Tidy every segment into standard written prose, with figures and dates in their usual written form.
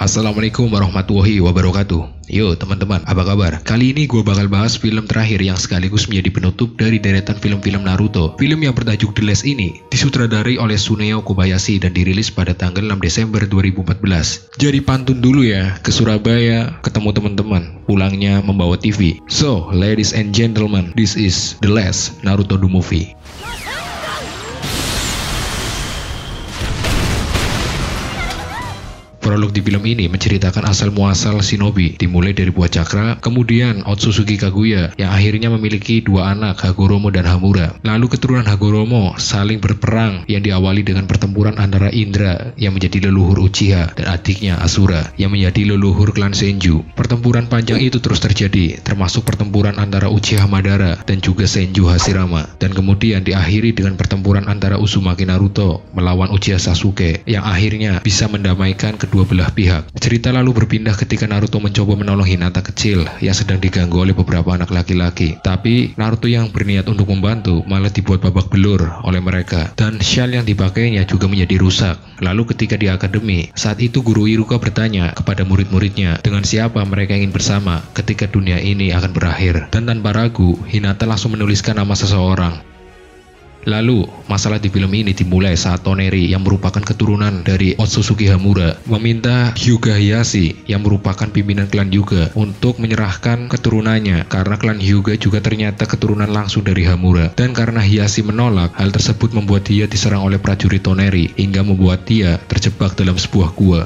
Assalamualaikum warahmatullahi wabarakatuh. Yo teman-teman, apa kabar? Kali ini gue bakal bahas film terakhir yang sekaligus menjadi penutup dari deretan film-film Naruto. Film yang bertajuk The Last ini disutradarai oleh Tsuneo Kobayashi dan dirilis pada tanggal 6 Desember 2014. Jadi pantun dulu ya, ke Surabaya ketemu teman-teman, pulangnya membawa TV. So, ladies and gentlemen, this is The Last Naruto the Movie. Prolog di film ini menceritakan asal-muasal shinobi, dimulai dari buah cakra, kemudian Otsutsuki Kaguya yang akhirnya memiliki dua anak, Hagoromo dan Hamura. Lalu keturunan Hagoromo saling berperang yang diawali dengan pertempuran antara Indra yang menjadi leluhur Uchiha dan adiknya Asura yang menjadi leluhur klan Senju. Pertempuran panjang itu terus terjadi, termasuk pertempuran antara Uchiha Madara dan juga Senju Hashirama, dan kemudian diakhiri dengan pertempuran antara Uzumaki Naruto melawan Uchiha Sasuke yang akhirnya bisa mendamaikan kedua belah pihak. Cerita lalu berpindah ketika Naruto mencoba menolong Hinata kecil yang sedang diganggu oleh beberapa anak laki-laki. Tapi Naruto yang berniat untuk membantu malah dibuat babak belur oleh mereka, dan syal yang dipakainya juga menjadi rusak. Lalu ketika di akademi, saat itu guru Iruka bertanya kepada murid-muridnya dengan siapa mereka ingin bersama ketika dunia ini akan berakhir. Dan tanpa ragu, Hinata langsung menuliskan nama seseorang. Lalu, masalah di film ini dimulai saat Toneri yang merupakan keturunan dari Otsutsuki Hamura meminta Hyuga Heihachi yang merupakan pimpinan klan Hyuga untuk menyerahkan keturunannya karena klan Hyuga juga ternyata keturunan langsung dari Hamura. Dan karena Heihachi menolak, hal tersebut membuat dia diserang oleh prajurit Toneri hingga membuat dia terjebak dalam sebuah gua.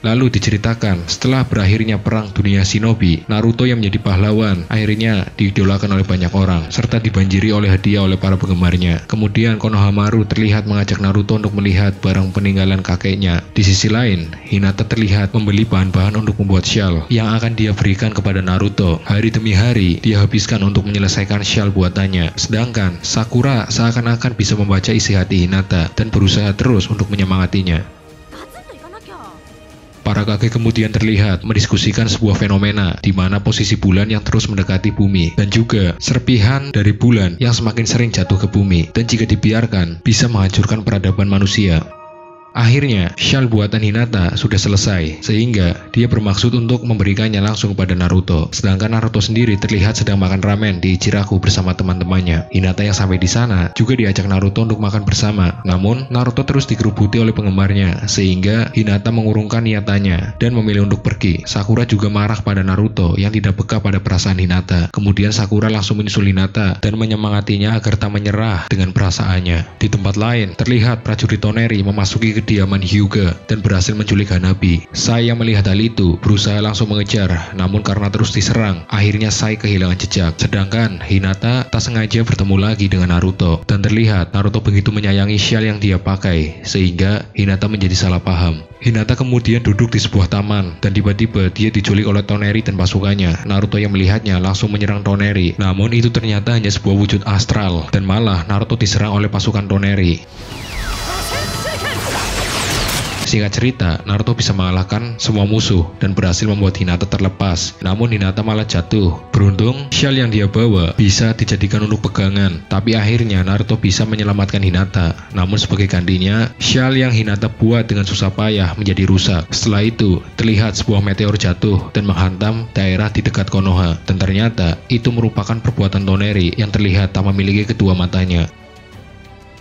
Lalu diceritakan, setelah berakhirnya perang dunia shinobi, Naruto yang menjadi pahlawan akhirnya diidolakan oleh banyak orang, serta dibanjiri oleh hadiah oleh para penggemarnya. Kemudian Konohamaru terlihat mengajak Naruto untuk melihat barang peninggalan kakeknya. Di sisi lain, Hinata terlihat membeli bahan-bahan untuk membuat syal yang akan dia berikan kepada Naruto. Hari demi hari, dia habiskan untuk menyelesaikan syal buatannya. Sedangkan Sakura seakan-akan bisa membaca isi hati Hinata dan berusaha terus untuk menyemangatinya. Para kakek kemudian terlihat mendiskusikan sebuah fenomena di mana posisi bulan yang terus mendekati bumi dan juga serpihan dari bulan yang semakin sering jatuh ke bumi dan jika dibiarkan bisa menghancurkan peradaban manusia. Akhirnya, syal buatan Hinata sudah selesai, sehingga dia bermaksud untuk memberikannya langsung kepada Naruto. Sedangkan Naruto sendiri terlihat sedang makan ramen di Ichiraku bersama teman-temannya. Hinata yang sampai di sana juga diajak Naruto untuk makan bersama. Namun, Naruto terus dikerubuti oleh penggemarnya, sehingga Hinata mengurungkan niatannya dan memilih untuk pergi. Sakura juga marah pada Naruto yang tidak peka pada perasaan Hinata. Kemudian Sakura langsung menyusul Hinata dan menyemangatinya agar tak menyerah dengan perasaannya. Di tempat lain, terlihat prajurit Toneri memasuki kediaman Hyuga dan berhasil menculik Hanabi. Sai yang melihat hal itu berusaha langsung mengejar, namun karena terus diserang, akhirnya Sai kehilangan jejak. Sedangkan Hinata tak sengaja bertemu lagi dengan Naruto, dan terlihat Naruto begitu menyayangi syal yang dia pakai, sehingga Hinata menjadi salah paham. Hinata kemudian duduk di sebuah taman, dan tiba-tiba dia diculik oleh Toneri dan pasukannya. Naruto yang melihatnya langsung menyerang Toneri, namun itu ternyata hanya sebuah wujud astral, dan malah Naruto diserang oleh pasukan Toneri. Singkat cerita, Naruto bisa mengalahkan semua musuh dan berhasil membuat Hinata terlepas. Namun Hinata malah jatuh. Beruntung, syal yang dia bawa bisa dijadikan untuk pegangan. Tapi akhirnya Naruto bisa menyelamatkan Hinata. Namun sebagai gantinya, syal yang Hinata buat dengan susah payah menjadi rusak. Setelah itu, terlihat sebuah meteor jatuh dan menghantam daerah di dekat Konoha. Dan ternyata, itu merupakan perbuatan Toneri yang terlihat tak memiliki kedua matanya.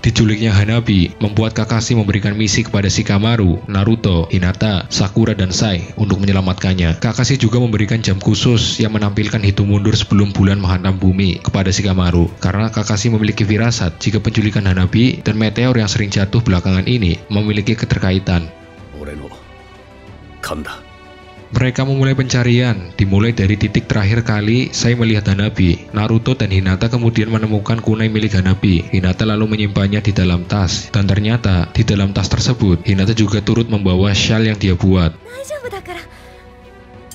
Diculiknya Hanabi membuat Kakashi memberikan misi kepada Shikamaru, Naruto, Hinata, Sakura, dan Sai untuk menyelamatkannya. Kakashi juga memberikan jam khusus yang menampilkan hitung mundur sebelum bulan menghantam bumi kepada Shikamaru, karena Kakashi memiliki firasat jika penculikan Hanabi dan meteor yang sering jatuh belakangan ini memiliki keterkaitan. Mereka memulai pencarian, dimulai dari titik terakhir kali Sai melihat Hanabi. Naruto dan Hinata kemudian menemukan kunai milik Hanabi. Hinata lalu menyimpannya di dalam tas, dan ternyata di dalam tas tersebut Hinata juga turut membawa syal yang dia buat.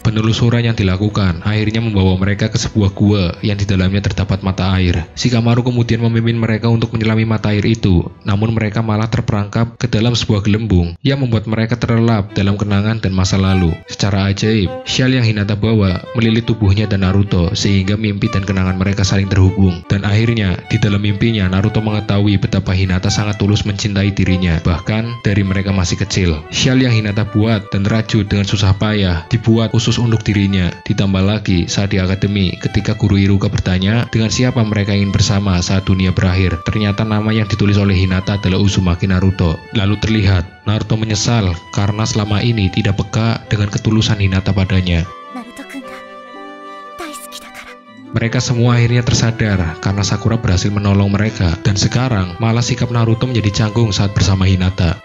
Penelusuran yang dilakukan akhirnya membawa mereka ke sebuah gua yang di dalamnya terdapat mata air. Shikamaru kemudian memimpin mereka untuk menyelami mata air itu, namun mereka malah terperangkap ke dalam sebuah gelembung yang membuat mereka terlelap dalam kenangan dan masa lalu. Secara ajaib, syal yang Hinata bawa melilit tubuhnya dan Naruto sehingga mimpi dan kenangan mereka saling terhubung. Dan akhirnya, di dalam mimpinya Naruto mengetahui betapa Hinata sangat tulus mencintai dirinya, bahkan dari mereka masih kecil. Syal yang Hinata buat dan rajut dengan susah payah dibuat khusus untuk dirinya. Ditambah lagi saat di akademi ketika guru Iruka bertanya dengan siapa mereka ingin bersama saat dunia berakhir, ternyata nama yang ditulis oleh Hinata adalah Uzumaki Naruto. Lalu terlihat Naruto menyesal karena selama ini tidak peka dengan ketulusan Hinata padanya. Mereka semua akhirnya tersadar karena Sakura berhasil menolong mereka, dan sekarang malah sikap Naruto menjadi canggung saat bersama Hinata.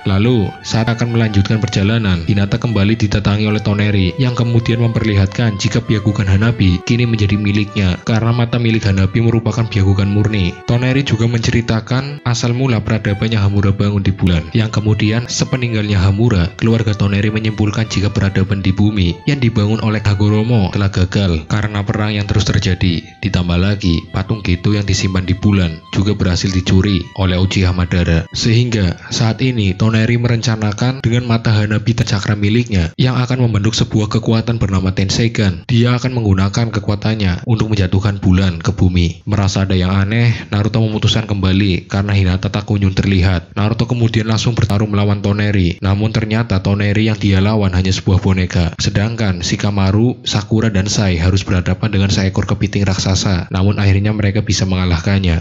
Lalu, saat akan melanjutkan perjalanan, Hinata kembali didatangi oleh Toneri yang kemudian memperlihatkan jika Byakugan Hanabi kini menjadi miliknya karena mata milik Hanabi merupakan Byakugan murni. Toneri juga menceritakan asal mula peradabannya Hamura bangun di bulan, yang kemudian sepeninggalnya Hamura, keluarga Toneri menyimpulkan jika peradaban di bumi yang dibangun oleh Hagoromo telah gagal karena perang yang terus terjadi. Ditambah lagi, patung Geto yang disimpan di bulan juga berhasil dicuri oleh Uchiha Madara. Sehingga saat ini Toneri merencanakan dengan mata Hanabi dan cakra miliknya yang akan membentuk sebuah kekuatan bernama Tenseigan. Dia akan menggunakan kekuatannya untuk menjatuhkan bulan ke bumi. Merasa ada yang aneh, Naruto memutuskan kembali karena Hinata tak kunjung terlihat. Naruto kemudian langsung bertarung melawan Toneri. Namun ternyata Toneri yang dia lawan hanya sebuah boneka. Sedangkan Shikamaru, Sakura, dan Sai harus berhadapan dengan seekor kepiting raksasa. Namun akhirnya mereka bisa mengalahkannya.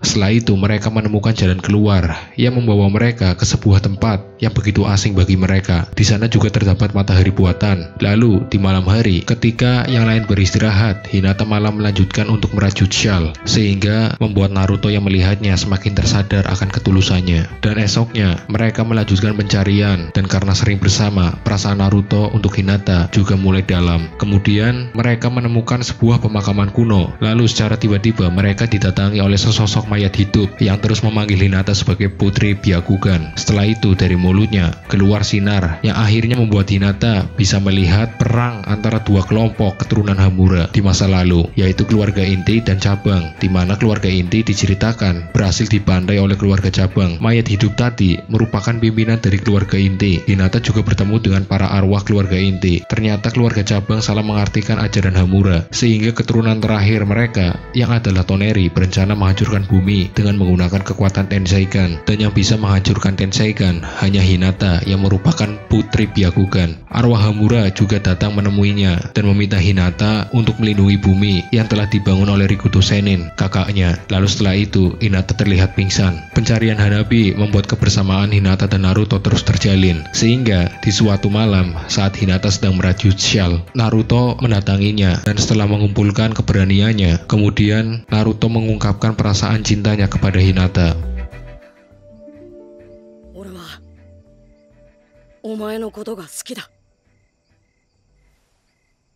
Setelah itu mereka menemukan jalan keluar yang membawa mereka ke sebuah tempat yang begitu asing bagi mereka. Di sana juga terdapat matahari buatan. Lalu di malam hari ketika yang lain beristirahat, Hinata malah melanjutkan untuk merajut syal sehingga membuat Naruto yang melihatnya semakin tersadar akan ketulusannya. Dan esoknya mereka melanjutkan pencarian, dan karena sering bersama, perasaan Naruto untuk Hinata juga mulai dalam. Kemudian mereka menemukan sebuah pemakaman kuno. Lalu secara tiba-tiba mereka didatangi oleh sesosok mayat hidup yang terus memanggil Hinata sebagai putri Byakugan. Setelah itu dari mulutnya keluar sinar yang akhirnya membuat Hinata bisa melihat perang antara dua kelompok keturunan Hamura di masa lalu, yaitu keluarga inti dan cabang, di mana keluarga inti diceritakan berhasil dibandai oleh keluarga cabang. Mayat hidup tadi merupakan pimpinan dari keluarga inti. Hinata juga bertemu dengan para arwah keluarga inti. Ternyata keluarga cabang salah mengartikan ajaran Hamura, sehingga keturunan terakhir mereka yang adalah Toneri berencana menghancurkan bumi dengan menggunakan kekuatan Tenseigan, dan yang bisa menghancurkan Tenseigan hanya Hinata yang merupakan putri Byakugan. Arwah Hamura juga datang menemuinya dan meminta Hinata untuk melindungi bumi yang telah dibangun oleh Rikudo Sennin, kakaknya. Lalu setelah itu Hinata terlihat pingsan. Pencarian Hanabi membuat kebersamaan Hinata dan Naruto terus terjalin, sehingga di suatu malam saat Hinata sedang merajut syal, Naruto mendatanginya, dan setelah mengumpulkan keberaniannya, kemudian Naruto mengungkapkan perasaan cintanya kepada Hinata.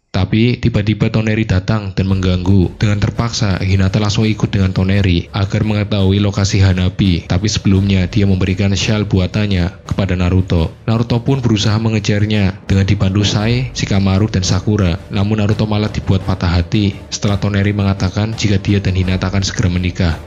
Tapi tiba-tiba Toneri datang dan mengganggu. Dengan terpaksa Hinata langsung ikut dengan Toneri agar mengetahui lokasi Hanabi. Tapi sebelumnya dia memberikan syal buatannya kepada Naruto. Naruto pun berusaha mengejarnya dengan dibantu Sai, Shikamaru, dan Sakura. Namun Naruto malah dibuat patah hati setelah Toneri mengatakan jika dia dan Hinata akan segera menikah.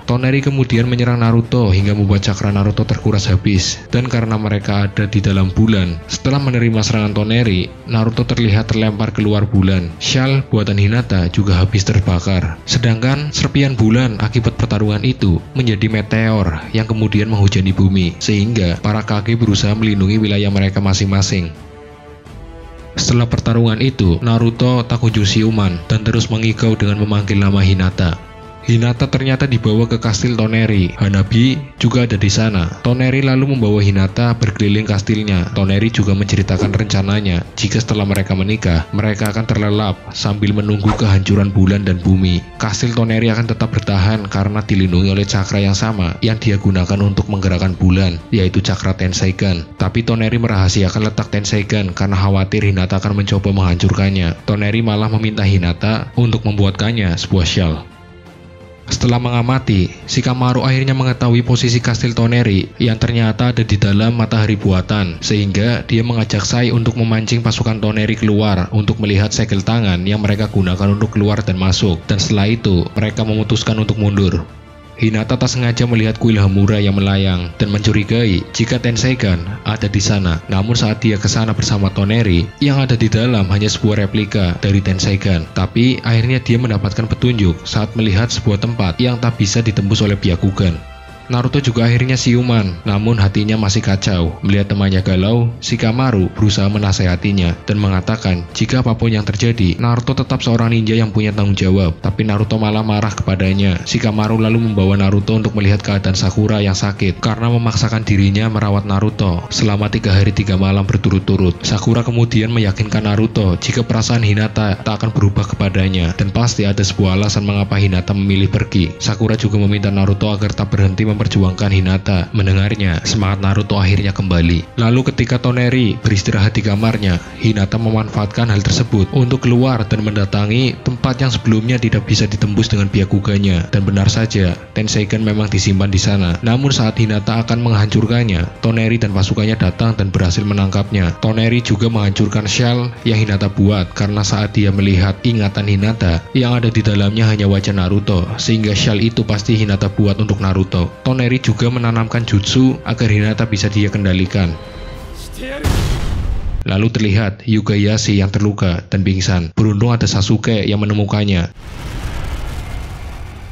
Toneri kemudian menyerang Naruto hingga membuat cakra Naruto terkuras habis, dan karena mereka ada di dalam bulan, setelah menerima serangan Toneri, Naruto terlihat terlempar keluar bulan. Syal buatan Hinata juga habis terbakar, sedangkan serpian bulan akibat pertarungan itu menjadi meteor yang kemudian menghujani bumi, sehingga para Kage berusaha melindungi wilayah mereka masing-masing. Setelah pertarungan itu, Naruto tak kunjung siuman dan terus mengigau dengan memanggil nama Hinata. Hinata ternyata dibawa ke kastil Toneri. Hanabi juga ada di sana. Toneri lalu membawa Hinata berkeliling kastilnya. Toneri juga menceritakan rencananya jika setelah mereka menikah, mereka akan terlelap sambil menunggu kehancuran bulan dan bumi. Kastil Toneri akan tetap bertahan karena dilindungi oleh cakra yang sama yang dia gunakan untuk menggerakkan bulan, yaitu cakra Tenseigan. Tapi Toneri merahasiakan letak Tenseigan karena khawatir Hinata akan mencoba menghancurkannya. Toneri malah meminta Hinata untuk membuatkannya sebuah syal. Setelah mengamati, Shikamaru akhirnya mengetahui posisi kastil Toneri yang ternyata ada di dalam matahari buatan, sehingga dia mengajak Sai untuk memancing pasukan Toneri keluar untuk melihat segel tangan yang mereka gunakan untuk keluar dan masuk, dan setelah itu mereka memutuskan untuk mundur. Hinata tak sengaja melihat kuil Hamura yang melayang dan mencurigai jika Tenseigan ada di sana. Namun saat dia ke sana bersama Toneri, yang ada di dalam hanya sebuah replika dari Tenseigan. Tapi akhirnya dia mendapatkan petunjuk saat melihat sebuah tempat yang tak bisa ditembus oleh Byakugan. Naruto juga akhirnya siuman, namun hatinya masih kacau. Melihat temannya galau, Shikamaru berusaha menasehatinya dan mengatakan jika apapun yang terjadi, Naruto tetap seorang ninja yang punya tanggung jawab. Tapi Naruto malah marah kepadanya. Shikamaru lalu membawa Naruto untuk melihat keadaan Sakura yang sakit karena memaksakan dirinya merawat Naruto selama 3 hari 3 malam berturut-turut. Sakura kemudian meyakinkan Naruto jika perasaan Hinata tak akan berubah kepadanya dan pasti ada sebuah alasan mengapa Hinata memilih pergi. Sakura juga meminta Naruto agar tak berhenti memperjuangkan Hinata. Mendengarnya, semangat Naruto akhirnya kembali. Lalu ketika Toneri beristirahat di kamarnya, Hinata memanfaatkan hal tersebut untuk keluar dan mendatangi tempat yang sebelumnya tidak bisa ditembus dengan Byakugannya. Dan benar saja, Tenseigan memang disimpan di sana. Namun saat Hinata akan menghancurkannya, Toneri dan pasukannya datang dan berhasil menangkapnya. Toneri juga menghancurkan shell yang Hinata buat karena saat dia melihat ingatan Hinata, yang ada di dalamnya hanya wajah Naruto, sehingga shell itu pasti Hinata buat untuk Naruto. Toneri juga menanamkan jutsu agar Hinata bisa dia kendalikan. Lalu terlihat Hyuga Ieyashi yang terluka dan pingsan. Beruntung ada Sasuke yang menemukannya.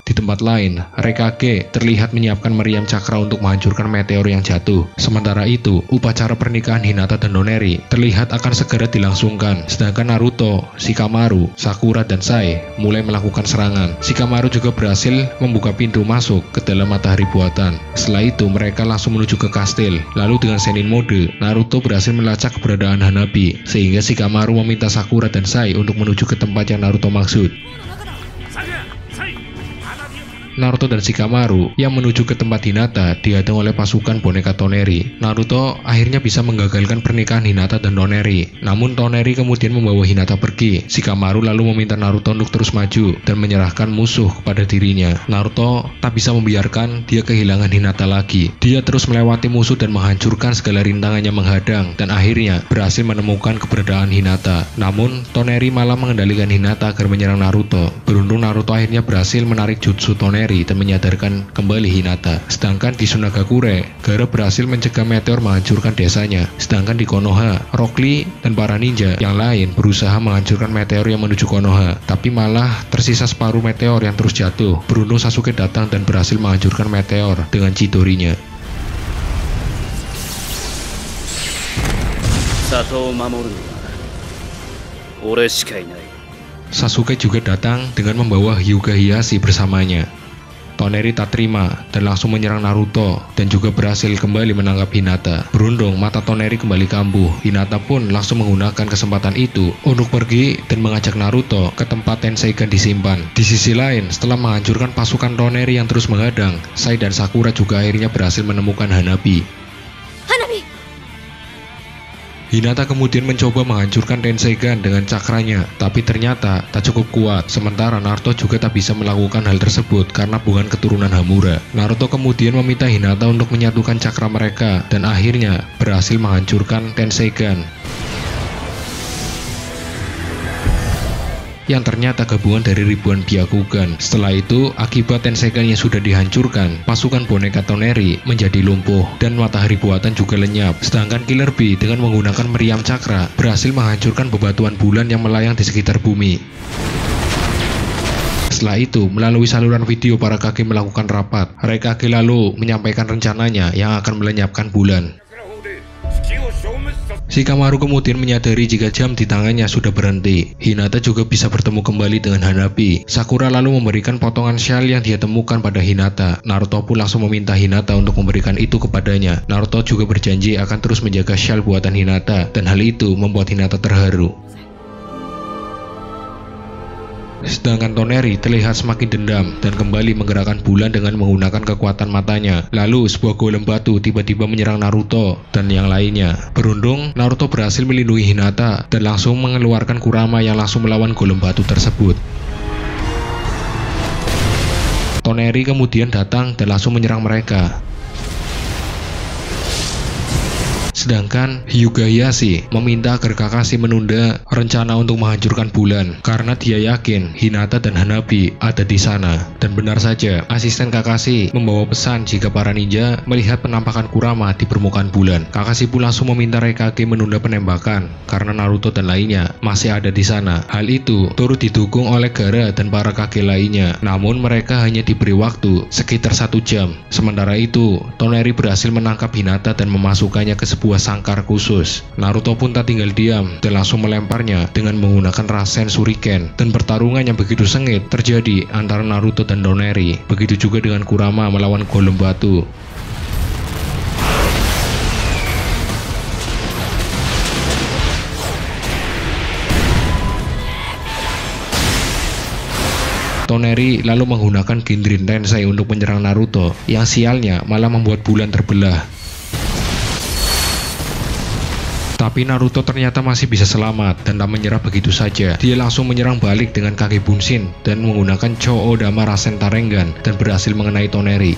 Di tempat lain, Raikage terlihat menyiapkan meriam cakra untuk menghancurkan meteor yang jatuh. Sementara itu, upacara pernikahan Hinata dan Toneri terlihat akan segera dilangsungkan. Sedangkan Naruto, Shikamaru, Sakura, dan Sai mulai melakukan serangan. Shikamaru juga berhasil membuka pintu masuk ke dalam matahari buatan. Setelah itu, mereka langsung menuju ke kastil. Lalu dengan Sennin Mode, Naruto berhasil melacak keberadaan Hanabi, sehingga Shikamaru meminta Sakura dan Sai untuk menuju ke tempat yang Naruto maksud. Naruto dan Shikamaru yang menuju ke tempat Hinata dihadang oleh pasukan boneka Toneri. Naruto akhirnya bisa menggagalkan pernikahan Hinata dan Toneri. Namun Toneri kemudian membawa Hinata pergi. Shikamaru lalu meminta Naruto untuk terus maju dan menyerahkan musuh kepada dirinya. Naruto tak bisa membiarkan dia kehilangan Hinata lagi. Dia terus melewati musuh dan menghancurkan segala rintangan yang menghadang dan akhirnya berhasil menemukan keberadaan Hinata. Namun Toneri malah mengendalikan Hinata agar menyerang Naruto. Beruntung Naruto akhirnya berhasil menarik jutsu Toneri dan menyadarkan kembali Hinata. Sedangkan di Sunagakure, Gaara berhasil mencegah meteor menghancurkan desanya. Sedangkan di Konoha, Rock Lee dan para ninja yang lain berusaha menghancurkan meteor yang menuju Konoha, tapi malah tersisa separuh meteor yang terus jatuh. Beruntung Sasuke datang dan berhasil menghancurkan meteor dengan Chidorinya. Sasuke juga datang dengan membawa Hyuga Ieyashi bersamanya. Toneri tak terima dan langsung menyerang Naruto dan juga berhasil kembali menangkap Hinata. Beruntung mata Toneri kembali kambuh. Hinata pun langsung menggunakan kesempatan itu untuk pergi dan mengajak Naruto ke tempat Tenseigan disimpan. Di sisi lain, setelah menghancurkan pasukan Toneri yang terus menghadang, Sai dan Sakura juga akhirnya berhasil menemukan Hanabi. Hinata kemudian mencoba menghancurkan Tenseigan dengan cakranya, tapi ternyata tak cukup kuat. Sementara Naruto juga tak bisa melakukan hal tersebut karena bukan keturunan Hamura. Naruto kemudian meminta Hinata untuk menyatukan cakra mereka dan akhirnya berhasil menghancurkan Tenseigan, yang ternyata gabungan dari ribuan Byakugan. Setelah itu, akibat Tenseigan yang sudah dihancurkan, pasukan boneka Toneri menjadi lumpuh dan matahari buatan juga lenyap. Sedangkan Killer Bee dengan menggunakan meriam cakra berhasil menghancurkan bebatuan bulan yang melayang di sekitar bumi. Setelah itu, melalui saluran video para kage melakukan rapat. Raikage lalu menyampaikan rencananya yang akan melenyapkan bulan. Shikamaru kemudian menyadari jika jam di tangannya sudah berhenti. Hinata juga bisa bertemu kembali dengan Hanabi. Sakura lalu memberikan potongan shell yang dia temukan pada Hinata. Naruto pun langsung meminta Hinata untuk memberikan itu kepadanya. Naruto juga berjanji akan terus menjaga shell buatan Hinata, dan hal itu membuat Hinata terharu. Sedangkan Toneri terlihat semakin dendam dan kembali menggerakkan bulan dengan menggunakan kekuatan matanya. Lalu sebuah golem batu tiba-tiba menyerang Naruto dan yang lainnya. Beruntung Naruto berhasil melindungi Hinata dan langsung mengeluarkan Kurama yang langsung melawan golem batu tersebut. Toneri kemudian datang dan langsung menyerang mereka. Sedangkan Hyuga Hayashi meminta agar Kakashi menunda rencana untuk menghancurkan bulan karena dia yakin Hinata dan Hanabi ada di sana. Dan benar saja, asisten Kakashi membawa pesan jika para ninja melihat penampakan Kurama di permukaan bulan. Kakashi pun langsung meminta Raikage menunda penembakan karena Naruto dan lainnya masih ada di sana. Hal itu turut didukung oleh Gaara dan para Kage lainnya. Namun mereka hanya diberi waktu sekitar 1 jam. Sementara itu, Toneri berhasil menangkap Hinata dan memasukkannya ke sebuah sangkar khusus. Naruto pun tak tinggal diam dan langsung melemparnya dengan menggunakan Rasen Shuriken, dan pertarungan yang begitu sengit terjadi antara Naruto dan Toneri. Begitu juga dengan Kurama melawan Golem Batu. Toneri lalu menggunakan Ginrin Tensei untuk menyerang Naruto, yang sialnya malah membuat bulan terbelah. Tapi Naruto ternyata masih bisa selamat dan tak menyerah begitu saja. Dia langsung menyerang balik dengan Kage Bunshin dan menggunakan Choodama Rasen Tarengan dan berhasil mengenai Toneri.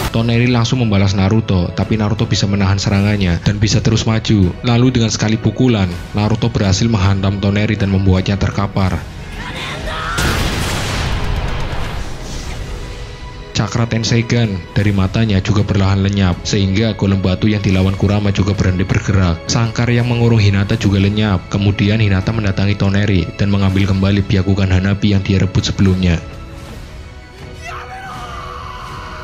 Toneri langsung membalas Naruto, tapi Naruto bisa menahan serangannya dan bisa terus maju. Lalu dengan sekali pukulan, Naruto berhasil menghantam Toneri dan membuatnya terkapar. Cakra Tenseigan dari matanya juga perlahan lenyap, sehingga golem batu yang dilawan Kurama juga berhenti bergerak. Sangkar yang mengurung Hinata juga lenyap. Kemudian Hinata mendatangi Toneri dan mengambil kembali Byakugan Hanabi yang dia rebut sebelumnya.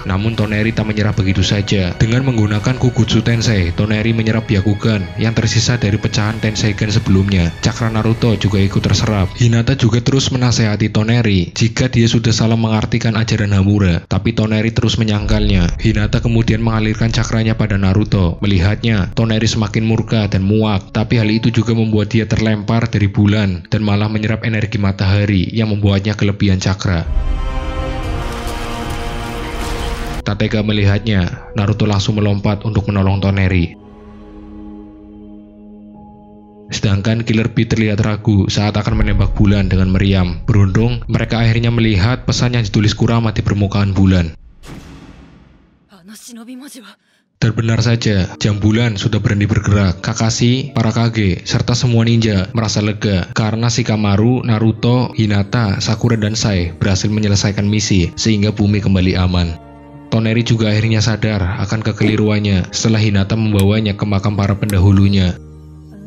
Namun Toneri tak menyerah begitu saja. Dengan menggunakan Kugutsu Tensei, Toneri menyerap Byakugan yang tersisa dari pecahan Tenseigan sebelumnya. Cakra Naruto juga ikut terserap. Hinata juga terus menasehati Toneri jika dia sudah salah mengartikan ajaran Hamura, tapi Toneri terus menyangkalnya. Hinata kemudian mengalirkan cakranya pada Naruto. Melihatnya, Toneri semakin murka dan muak, tapi hal itu juga membuat dia terlempar dari bulan dan malah menyerap energi matahari yang membuatnya kelebihan cakra. Tak tega melihatnya, Naruto langsung melompat untuk menolong Toneri. Sedangkan Killer Bee terlihat ragu saat akan menembak bulan dengan meriam. Beruntung, mereka akhirnya melihat pesan yang ditulis Kurama di permukaan bulan. Dan benar saja, jam bulan sudah berhenti bergerak. Kakashi, para Kage, serta semua ninja merasa lega karena Shikamaru, Naruto, Hinata, Sakura, dan Sai berhasil menyelesaikan misi sehingga bumi kembali aman. Toneri juga akhirnya sadar akan kekeliruannya setelah Hinata membawanya ke makam para pendahulunya.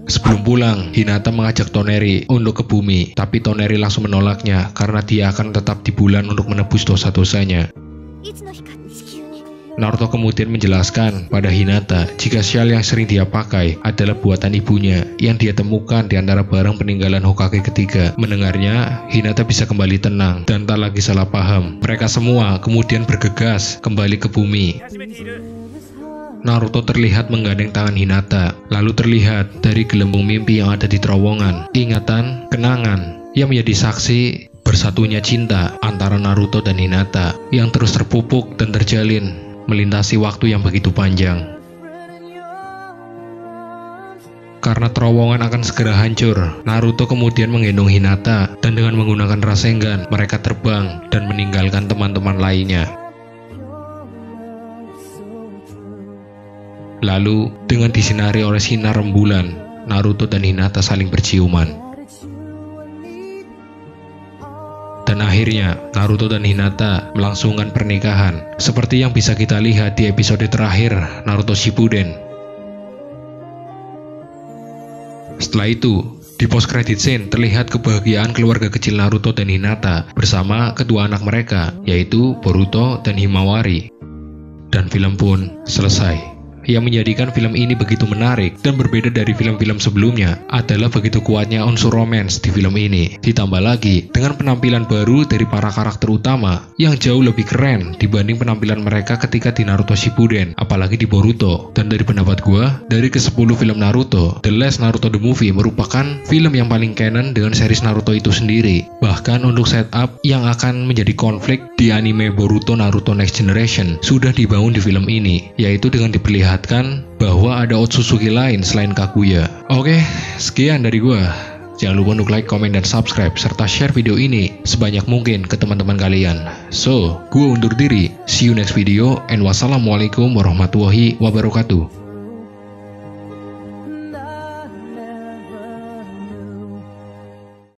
Sebelum pulang, Hinata mengajak Toneri untuk ke bumi, tapi Toneri langsung menolaknya karena dia akan tetap di bulan untuk menebus dosa-dosanya. Naruto kemudian menjelaskan pada Hinata jika syal yang sering dia pakai adalah buatan ibunya yang dia temukan di antara barang peninggalan Hokage ketiga. Mendengarnya, Hinata bisa kembali tenang dan tak lagi salah paham. Mereka semua kemudian bergegas kembali ke bumi. Naruto terlihat menggandeng tangan Hinata, lalu terlihat dari gelembung mimpi yang ada di terowongan, ingatan, kenangan yang menjadi saksi bersatunya cinta antara Naruto dan Hinata yang terus terpupuk dan terjalin melintasi waktu yang begitu panjang. Karena terowongan akan segera hancur, Naruto kemudian menggendong Hinata dan dengan menggunakan Rasengan, mereka terbang dan meninggalkan teman-teman lainnya. Lalu, dengan disinari oleh sinar rembulan, Naruto dan Hinata saling berciuman. Dan akhirnya, Naruto dan Hinata melangsungkan pernikahan, seperti yang bisa kita lihat di episode terakhir Naruto Shippuden. Setelah itu, di post credit scene terlihat kebahagiaan keluarga kecil Naruto dan Hinata bersama kedua anak mereka, yaitu Boruto dan Himawari. Dan film pun selesai. Yang menjadikan film ini begitu menarik dan berbeda dari film-film sebelumnya adalah begitu kuatnya unsur romance di film ini. Ditambah lagi dengan penampilan baru dari para karakter utama yang jauh lebih keren dibanding penampilan mereka ketika di Naruto Shippuden, apalagi di Boruto. Dan dari pendapat gua, dari ke-10 film Naruto, The Last Naruto The Movie merupakan film yang paling canon dengan series Naruto itu sendiri. Bahkan untuk setup yang akan menjadi konflik di anime Boruto Naruto Next Generation sudah dibangun di film ini, yaitu dengan diperlihatkan bahwa ada Otsutsuki lain selain Kaguya. Oke, sekian dari gua. Jangan lupa untuk like, komen, dan subscribe, serta share video ini sebanyak mungkin ke teman-teman kalian. So, gue undur diri. See you next video, and wassalamualaikum warahmatullahi wabarakatuh.